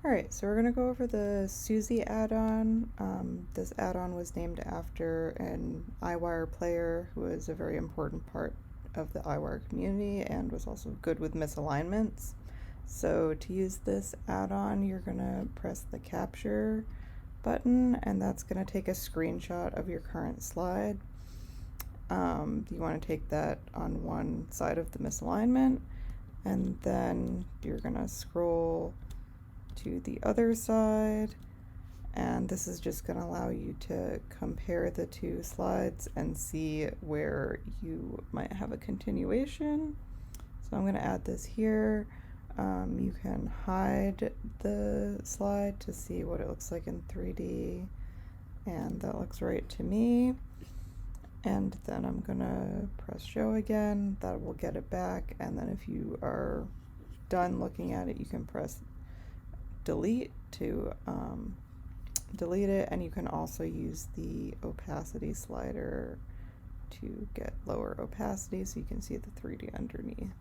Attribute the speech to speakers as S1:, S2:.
S1: Alright, so we're going to go over the Susi add-on. This add-on was named after an Eyewire player who is a very important part of the Eyewire community and was also good with misalignments. So to use this add-on, you're going to press the capture button, and that's going to take a screenshot of your current slide. You want to take that on one side of the misalignment, and then you're going to scroll to the other side, and this is just going to allow you to compare the two slides and see where you might have a continuation. So I'm going to add this here. You can hide the slide to see what it looks like in 3D, and that looks right to me. And then I'm gonna press show again. That will get it back, and then if you are done looking at it, you can press delete to delete it, and you can also use the opacity slider to get lower opacity so you can see the 3D underneath.